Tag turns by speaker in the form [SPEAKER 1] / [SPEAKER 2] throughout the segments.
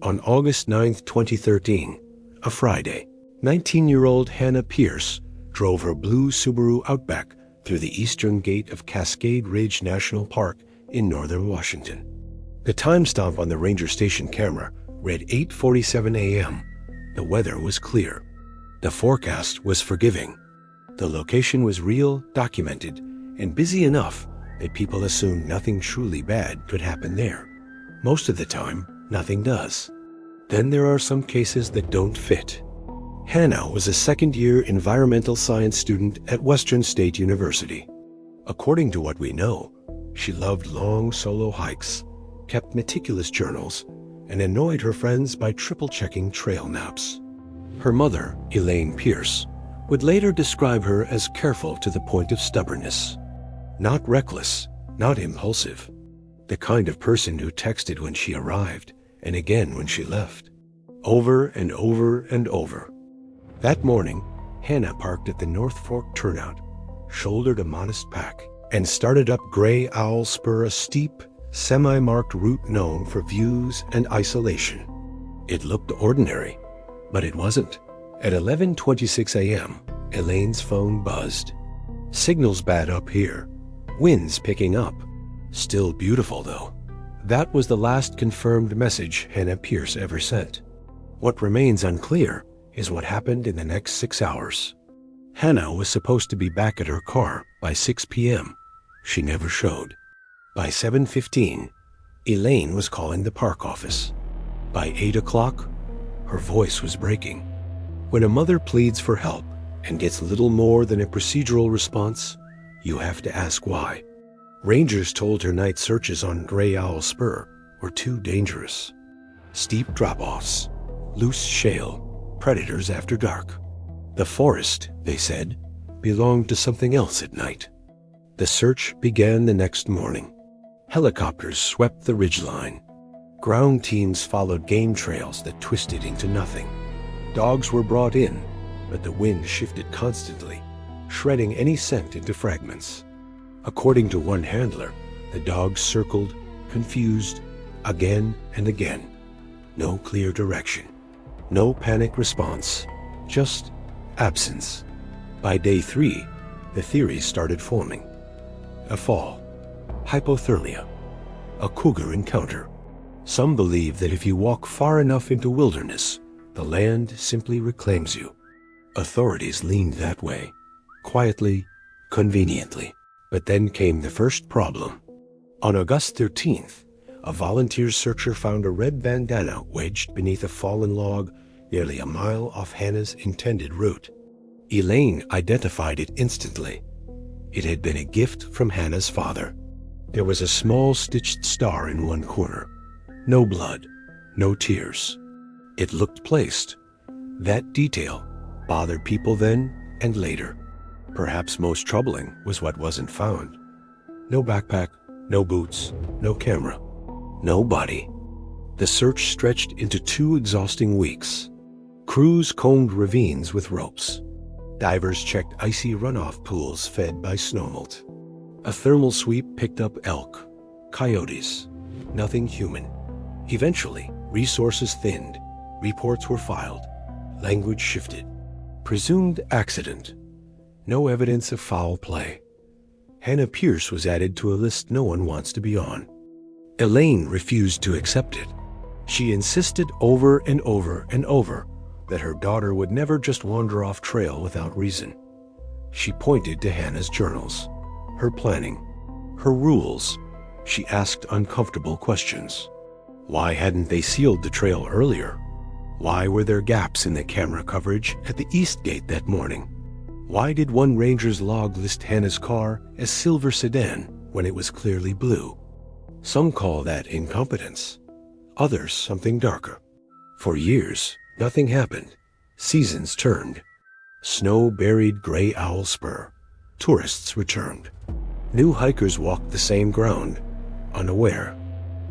[SPEAKER 1] On August 9, 2013, a Friday, 19-year-old Hannah Pierce drove her blue Subaru Outback through the eastern gate of Cascade Ridge National Park in northern Washington. The timestamp on the ranger station camera read 8:47 a.m. The weather was clear. The forecast was forgiving. The location was real, documented, and busy enough that people assumed nothing truly bad could happen there. Most of the time, nothing does. Then there are some cases that don't fit. Hannah was a second-year environmental science student at Western State University. According to what we know, she loved long solo hikes, kept meticulous journals, and annoyed her friends by triple-checking trail maps. Her mother, Elaine Pierce, would later describe her as careful to the point of stubbornness. Not reckless, not impulsive. The kind of person who texted when she arrived and again when she left. Over and over and over. That morning, Hannah parked at the North Fork turnout, shouldered a modest pack, and started up Gray Owl Spur, a steep, semi-marked route known for views and isolation. It looked ordinary, but it wasn't. At 11:26 a.m., Elaine's phone buzzed. Signal's bad up here. Wind's picking up. Still beautiful, though. That was the last confirmed message Hannah Pierce ever sent. What remains unclear is what happened in the next 6 hours. Hannah was supposed to be back at her car by 6 p.m. She never showed. By 7:15, Elaine was calling the park office. By 8 o'clock, her voice was breaking. When a mother pleads for help and gets little more than a procedural response, you have to ask why. Rangers told her night searches on Gray Owl Spur were too dangerous. Steep drop-offs, loose shale, predators after dark. The forest, they said, belonged to something else at night. The search began the next morning. Helicopters swept the ridgeline. Ground teams followed game trails that twisted into nothing. Dogs were brought in, but the wind shifted constantly, shredding any scent into fragments. According to one handler, the dogs circled, confused, again and again. No clear direction. No panic response. Just absence. By day 3, the theories started forming. A fall. Hypothermia. A cougar encounter. Some believe that if you walk far enough into wilderness, the land simply reclaims you. Authorities leaned that way. Quietly, conveniently. But then came the first problem. On August 13th, a volunteer searcher found a red bandana wedged beneath a fallen log nearly a mile off Hannah's intended route. Elaine identified it instantly. It had been a gift from Hannah's father. There was a small stitched star in one corner. No blood, no tears. It looked placed. That detail bothered people then and later. Perhaps most troubling was what wasn't found. No backpack, no boots, no camera. No body. The search stretched into 2 exhausting weeks. Crews combed ravines with ropes. Divers checked icy runoff pools fed by snowmelt. A thermal sweep picked up elk, coyotes, nothing human. Eventually, resources thinned, reports were filed, language shifted. Presumed accident. No evidence of foul play. Hannah Pierce was added to a list no one wants to be on. Elaine refused to accept it. She insisted over and over and over that her daughter would never just wander off trail without reason. She pointed to Hannah's journals, her planning, her rules. She asked uncomfortable questions. Why hadn't they sealed the trail earlier? Why were there gaps in the camera coverage at the east gate that morning? Why did one ranger's log list Hannah's car as silver sedan when it was clearly blue? Some call that incompetence. Others something darker. For years, nothing happened. Seasons turned. Snow buried Gray Owl Spur. Tourists returned. New hikers walked the same ground, unaware.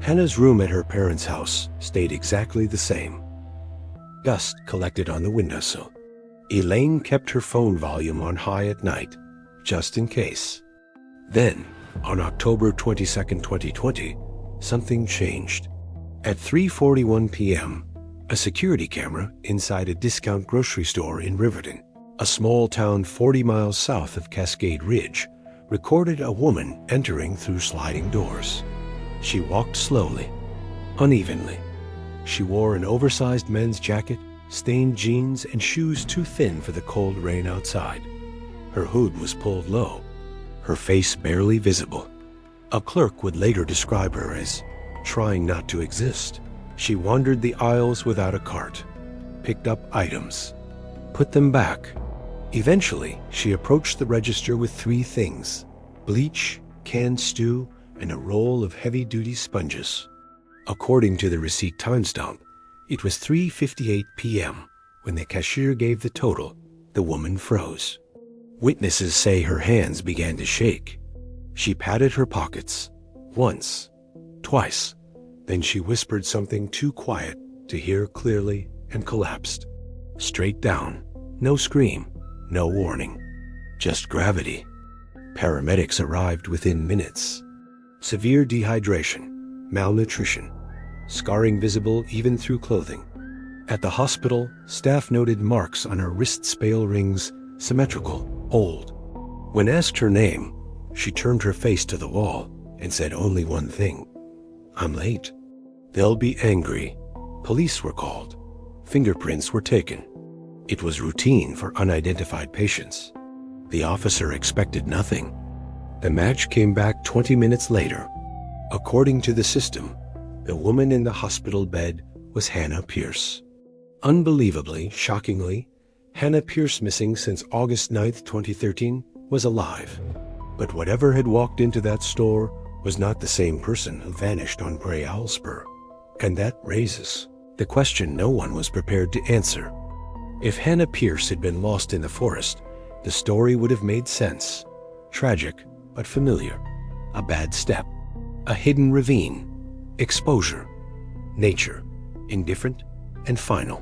[SPEAKER 1] Hannah's room at her parents' house stayed exactly the same. Dust collected on the windowsill. Elaine kept her phone volume on high at night, just in case. Then, on October 22, 2020, something changed. At 3:41 p.m., a security camera inside a discount grocery store in Riverton, a small town 40 miles south of Cascade Ridge, recorded a woman entering through sliding doors. She walked slowly, unevenly. She wore an oversized men's jacket, stained jeans, and shoes too thin for the cold rain outside. Her hood was pulled low, her face barely visible. A clerk would later describe her as trying not to exist. She wandered the aisles without a cart, picked up items, put them back. Eventually, she approached the register with 3 things: bleach, canned stew, and a roll of heavy-duty sponges. According to the receipt timestamp, it was 3:58 p.m. when the cashier gave the total. The woman froze. Witnesses say her hands began to shake. She patted her pockets, once, twice. Then she whispered something too quiet to hear clearly and collapsed. Straight down. No scream, no warning. Just gravity. Paramedics arrived within minutes. Severe dehydration, malnutrition, scarring visible even through clothing. At the hospital, staff noted marks on her wrist spale rings, symmetrical, old. When asked her name, she turned her face to the wall and said only one thing: "I'm late." They'll be angry. Police were called. Fingerprints were taken. It was routine for unidentified patients. The officer expected nothing. The match came back 20 minutes later. According to the system, the woman in the hospital bed was Hannah Pierce. Unbelievably, shockingly, Hannah Pierce, missing since August 9, 2013, was alive. But whatever had walked into that store was not the same person who vanished on Grey Owl Spur. And that raises the question no one was prepared to answer. If Hannah Pierce had been lost in the forest, the story would have made sense. Tragic, but familiar. A bad step. A hidden ravine. Exposure. Nature. Indifferent and final.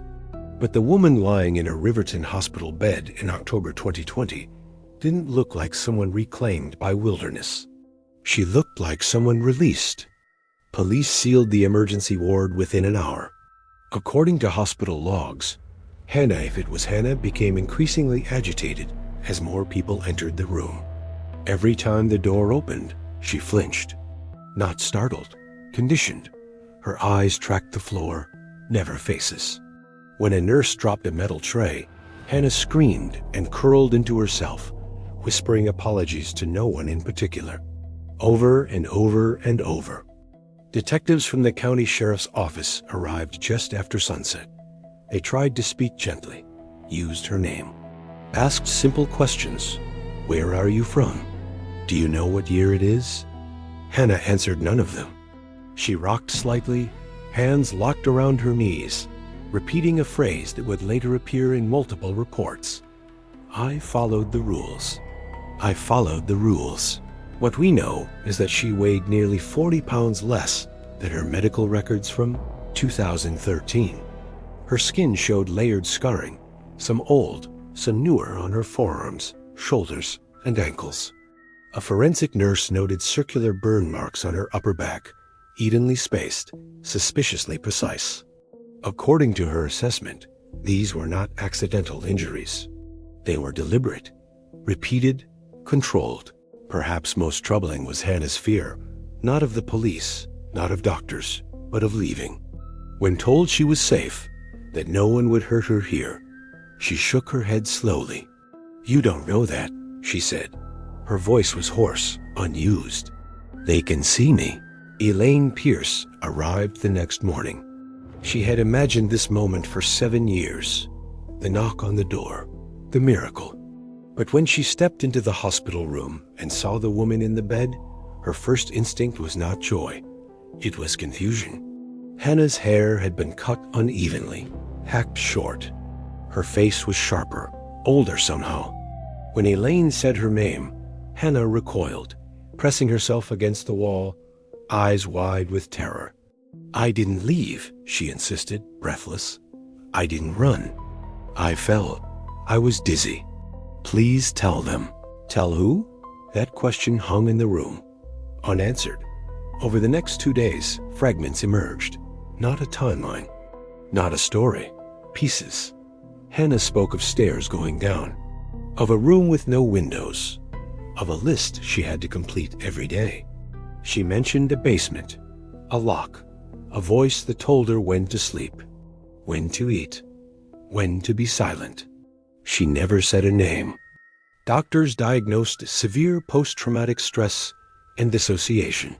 [SPEAKER 1] But the woman lying in a Riverton hospital bed in October 2020 didn't look like someone reclaimed by wilderness. She looked like someone released. Police sealed the emergency ward within an hour. According to hospital logs, Hannah, if it was Hannah, became increasingly agitated as more people entered the room. Every time the door opened, she flinched. Not startled, conditioned. Her eyes tracked the floor, never faces. When a nurse dropped a metal tray, Hannah screamed and curled into herself, whispering apologies to no one in particular. Over and over and over. Detectives from the county sheriff's office arrived just after sunset. They tried to speak gently, used her name, asked simple questions. Where are you from? Do you know what year it is? Hannah answered none of them. She rocked slightly, hands locked around her knees, repeating a phrase that would later appear in multiple reports. I followed the rules. I followed the rules. What we know is that she weighed nearly 40 pounds less than her medical records from 2013. Her skin showed layered scarring, some old, some newer on her forearms, shoulders, and ankles. A forensic nurse noted circular burn marks on her upper back, evenly spaced, suspiciously precise. According to her assessment, these were not accidental injuries. They were deliberate, repeated, controlled. Perhaps most troubling was Hannah's fear, not of the police, not of doctors, but of leaving. When told she was safe, that no one would hurt her here, she shook her head slowly. You don't know that, she said. Her voice was hoarse, unused. They can see me. Elaine Pierce arrived the next morning. She had imagined this moment for 7 years. The knock on the door, the miracle. But when she stepped into the hospital room and saw the woman in the bed, her first instinct was not joy. It was confusion. Hannah's hair had been cut unevenly, hacked short. Her face was sharper, older somehow. When Elaine said her name, Hannah recoiled, pressing herself against the wall, eyes wide with terror. I didn't leave, she insisted, breathless. I didn't run. I fell. I was dizzy. Please tell them. Tell who? That question hung in the room, unanswered. Over the next 2 days, fragments emerged. Not a timeline. Not a story. Pieces. Hannah spoke of stairs going down, of a room with no windows, of a list she had to complete every day. She mentioned a basement, a lock, a voice that told her when to sleep, when to eat, when to be silent. She never said a name. Doctors diagnosed severe post-traumatic stress and dissociation.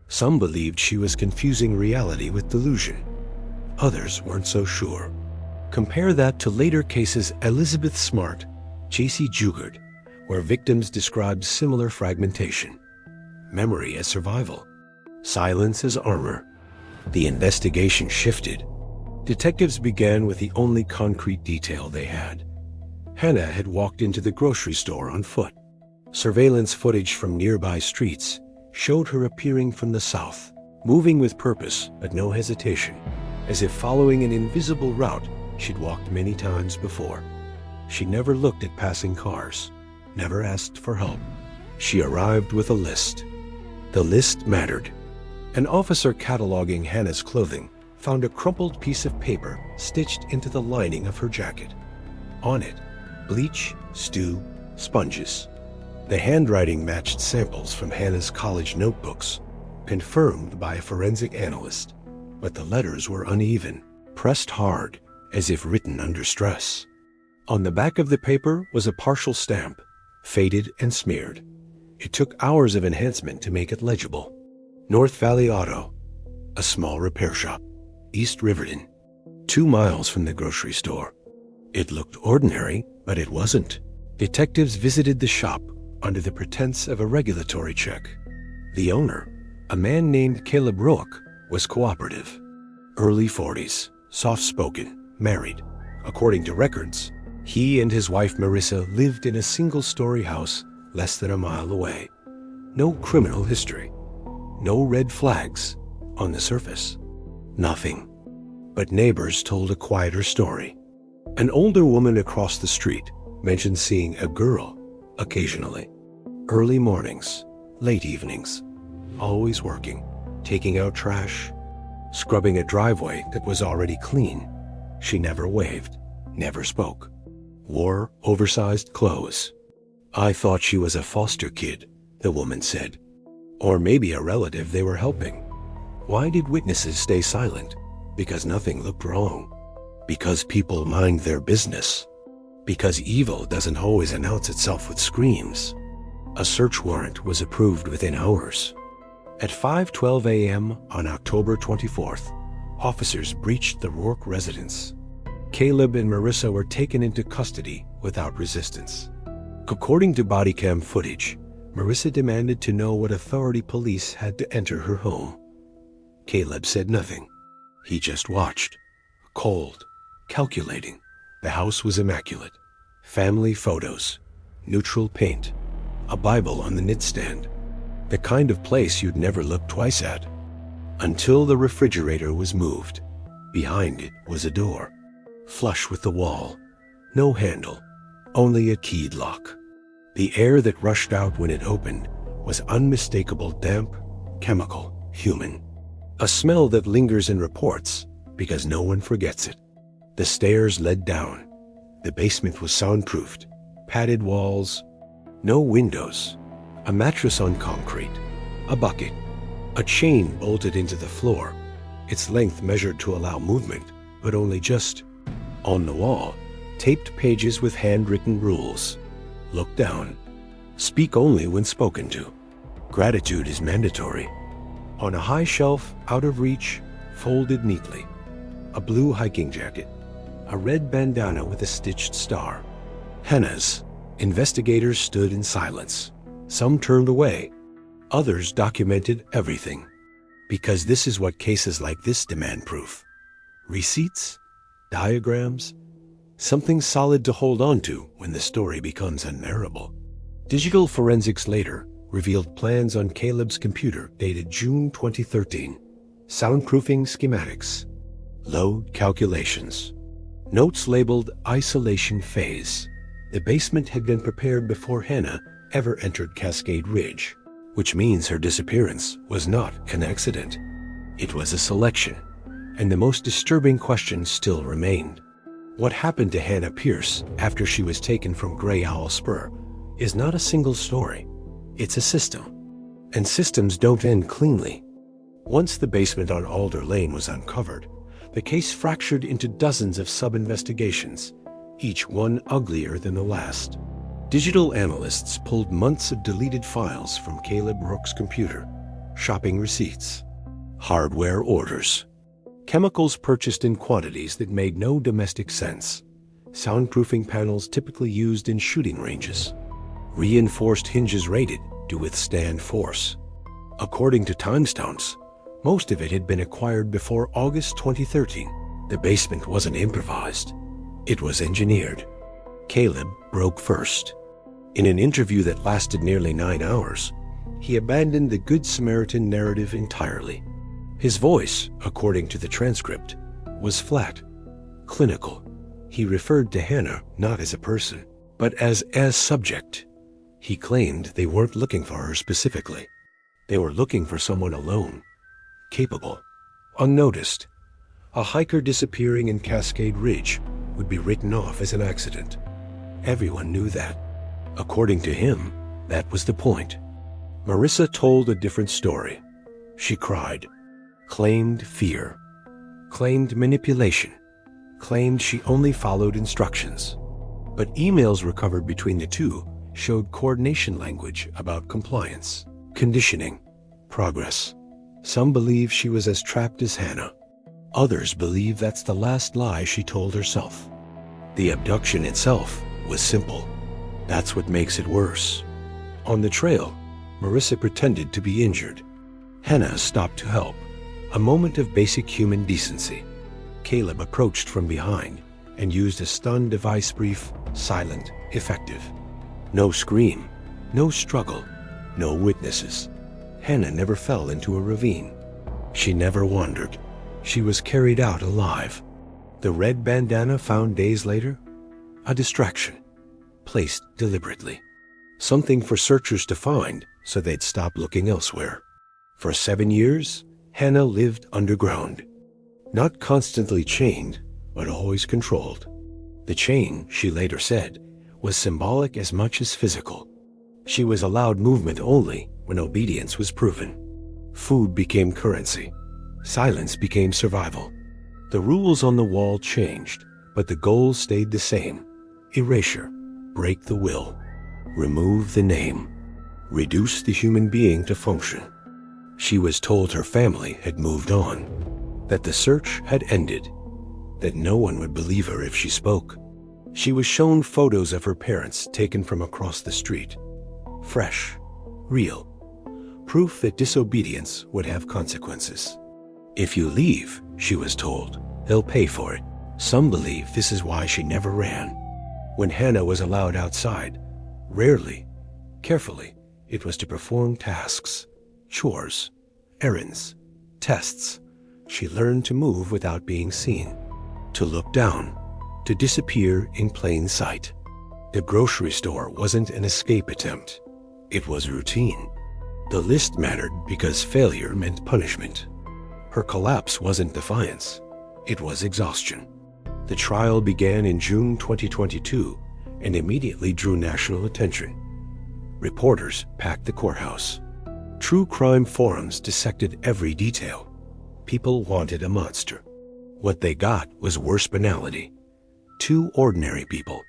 [SPEAKER 1] Some believed she was confusing reality with delusion. Others weren't so sure. Compare that to later cases Elizabeth Smart, J.C. Jugard, where victims described similar fragmentation. Memory as survival. Silence as armor. The investigation shifted. Detectives began with the only concrete detail they had. Hannah had walked into the grocery store on foot. Surveillance footage from nearby streets showed her appearing from the south, moving with purpose but no hesitation, as if following an invisible route she'd walked many times before. She never looked at passing cars, never asked for help. She arrived with a list. The list mattered. An officer cataloging Hannah's clothing found a crumpled piece of paper stitched into the lining of her jacket. On it, bleach, stew, sponges. The handwriting matched samples from Hannah's college notebooks, confirmed by a forensic analyst, but the letters were uneven, pressed hard, as if written under stress. On the back of the paper was a partial stamp, faded and smeared. It took hours of enhancement to make it legible. North Valley Auto, a small repair shop, East Riverton, 2 miles from the grocery store. It looked ordinary, but it wasn't. Detectives visited the shop under the pretense of a regulatory check. The owner, a man named Caleb Rook, was cooperative. Early 40s, soft-spoken, married. According to records, he and his wife Marissa lived in a single-story house less than a mile away. No criminal history. No red flags on the surface. Nothing. But neighbors told a quieter story. An older woman across the street mentioned seeing a girl occasionally. Early mornings, late evenings, always working, taking out trash, scrubbing a driveway that was already clean. She never waved, never spoke, wore oversized clothes. I thought she was a foster kid, the woman said. Or maybe a relative they were helping. Why did witnesses stay silent? Because nothing looked wrong. Because people mind their business. Because evil doesn't always announce itself with screams. A search warrant was approved within hours. At 5:12 a.m. on October 24th, officers breached the Rourke residence. Caleb and Marissa were taken into custody without resistance. According to body cam footage, Marissa demanded to know what authority police had to enter her home. Caleb said nothing. He just watched, cold, calculating. The house was immaculate. Family photos, neutral paint, a Bible on the nightstand. The kind of place you'd never look twice at. Until the refrigerator was moved. Behind it was a door, flush with the wall. No handle, only a keyed lock. The air that rushed out when it opened was unmistakable, damp, chemical, human. A smell that lingers in reports because no one forgets it. The stairs led down. The basement was soundproofed, padded walls, no windows, a mattress on concrete, a bucket, a chain bolted into the floor, its length measured to allow movement, but only just. On the wall, taped pages with handwritten rules. Look down. Speak only when spoken to. Gratitude is mandatory. On a high shelf, out of reach, folded neatly, a blue hiking jacket, a red bandana with a stitched star. Hannah's. Investigators stood in silence. Some turned away. Others documented everything. Because this is what cases like this demand proof. Receipts, diagrams, something solid to hold on to when the story becomes unbearable. Digital forensics later revealed plans on Caleb's computer dated June 2013. Soundproofing schematics. Load calculations. Notes labeled isolation phase. The basement had been prepared before Hannah ever entered Cascade Ridge, which means her disappearance was not an accident. It was a selection, and the most disturbing question still remained. What happened to Hannah Pierce after she was taken from Grey Owl Spur is not a single story. It's a system. And systems don't end cleanly. Once the basement on Alder Lane was uncovered, the case fractured into dozens of sub-investigations, each one uglier than the last. Digital analysts pulled months of deleted files from Caleb Rook's computer, shopping receipts, hardware orders, chemicals purchased in quantities that made no domestic sense, soundproofing panels typically used in shooting ranges, reinforced hinges rated to withstand force. According to timestamps, most of it had been acquired before August 2013. The basement wasn't improvised. It was engineered. Caleb broke first. In an interview that lasted nearly 9 hours, he abandoned the Good Samaritan narrative entirely. His voice, according to the transcript, was flat, clinical. He referred to Hannah not as a person, but as subject. He claimed they weren't looking for her specifically. They were looking for someone alone, capable, unnoticed. A hiker disappearing in Cascade Ridge would be written off as an accident. Everyone knew that. According to him, that was the point. Marissa told a different story. She cried, claimed fear, claimed manipulation, claimed she only followed instructions. But emails recovered between the two showed coordination language about compliance, conditioning, progress. Some believe she was as trapped as Hannah. Others believe that's the last lie she told herself. The abduction itself was simple. That's what makes it worse. On the trail, Marissa pretended to be injured. Hannah stopped to help, a moment of basic human decency. Caleb approached from behind and used a stun device, brief, silent, effective. No scream, no struggle, no witnesses. Hannah never fell into a ravine. She never wandered. She was carried out alive. The red bandana found days later? A distraction, placed deliberately. Something for searchers to find so they'd stop looking elsewhere. For 7 years, Hannah lived underground. Not constantly chained, but always controlled. The chain, she later said, was symbolic as much as physical. She was allowed movement only when obedience was proven. Food became currency. Silence became survival. The rules on the wall changed, but the goal stayed the same. Erasure, break the will, remove the name, reduce the human being to function. She was told her family had moved on, that the search had ended, that no one would believe her if she spoke. She was shown photos of her parents taken from across the street. Fresh, real, proof that disobedience would have consequences. If you leave, she was told, they'll pay for it. Some believe this is why she never ran. When Hannah was allowed outside, rarely, carefully, it was to perform tasks, chores, errands, tests. She learned to move without being seen, to look down, to disappear in plain sight. The grocery store wasn't an escape attempt. It was routine. The list mattered because failure meant punishment. Her collapse wasn't defiance. It was exhaustion. The trial began in June 2022 and immediately drew national attention. Reporters packed the courthouse. True crime forums dissected every detail. People wanted a monster. What they got was worse banality. 2 ordinary people,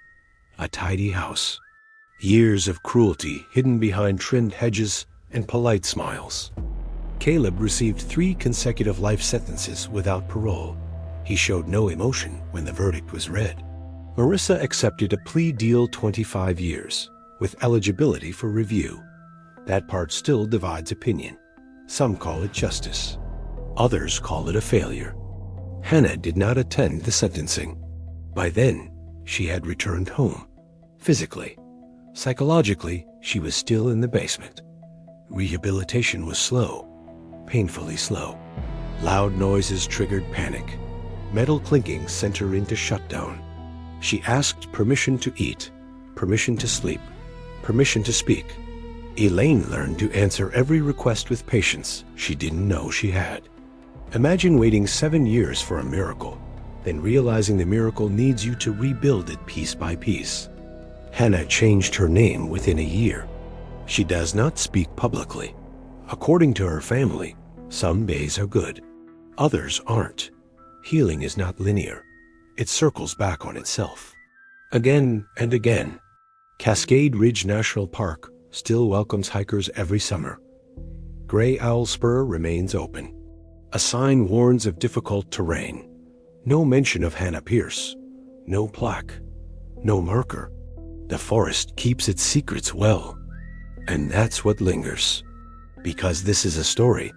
[SPEAKER 1] a tidy house, years of cruelty hidden behind trimmed hedges and polite smiles. Caleb received 3 consecutive life sentences without parole. He showed no emotion when the verdict was read. Marissa accepted a plea deal, 25 years, with eligibility for review. That part still divides opinion. Some call it justice. Others call it a failure. Hannah did not attend the sentencing. By then, she had returned home. Physically. Psychologically, she was still in the basement. Rehabilitation was slow, painfully slow. Loud noises triggered panic. Metal clinking sent her into shutdown. She asked permission to eat, permission to sleep, permission to speak. Elaine learned to answer every request with patience she didn't know she had. Imagine waiting 7 years for a miracle, then realizing the miracle needs you to rebuild it piece by piece. Hannah changed her name within a year. She does not speak publicly. According to her family, some days are good, others aren't. Healing is not linear. It circles back on itself. Again and again. Cascade Ridge National Park still welcomes hikers every summer. Gray Owl Spur remains open. A sign warns of difficult terrain. No mention of Hannah Pierce. No plaque. No marker. The forest keeps its secrets well. And that's what lingers. Because this is a story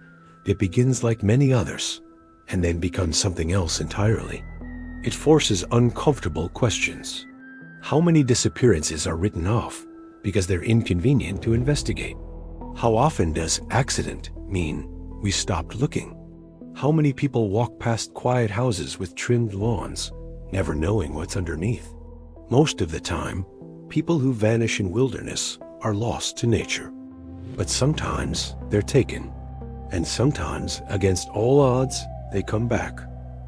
[SPEAKER 1] that begins like many others, and then becomes something else entirely. It forces uncomfortable questions. How many disappearances are written off because they're inconvenient to investigate? How often does accident mean we stopped looking? How many people walk past quiet houses with trimmed lawns, never knowing what's underneath? Most of the time, people who vanish in wilderness are lost to nature. But sometimes they're taken. And sometimes, against all odds, they come back.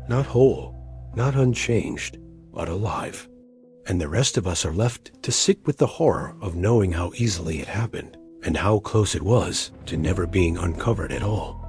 [SPEAKER 1] Not whole, not unchanged, but alive. And the rest of us are left to sit with the horror of knowing how easily it happened and how close it was to never being uncovered at all.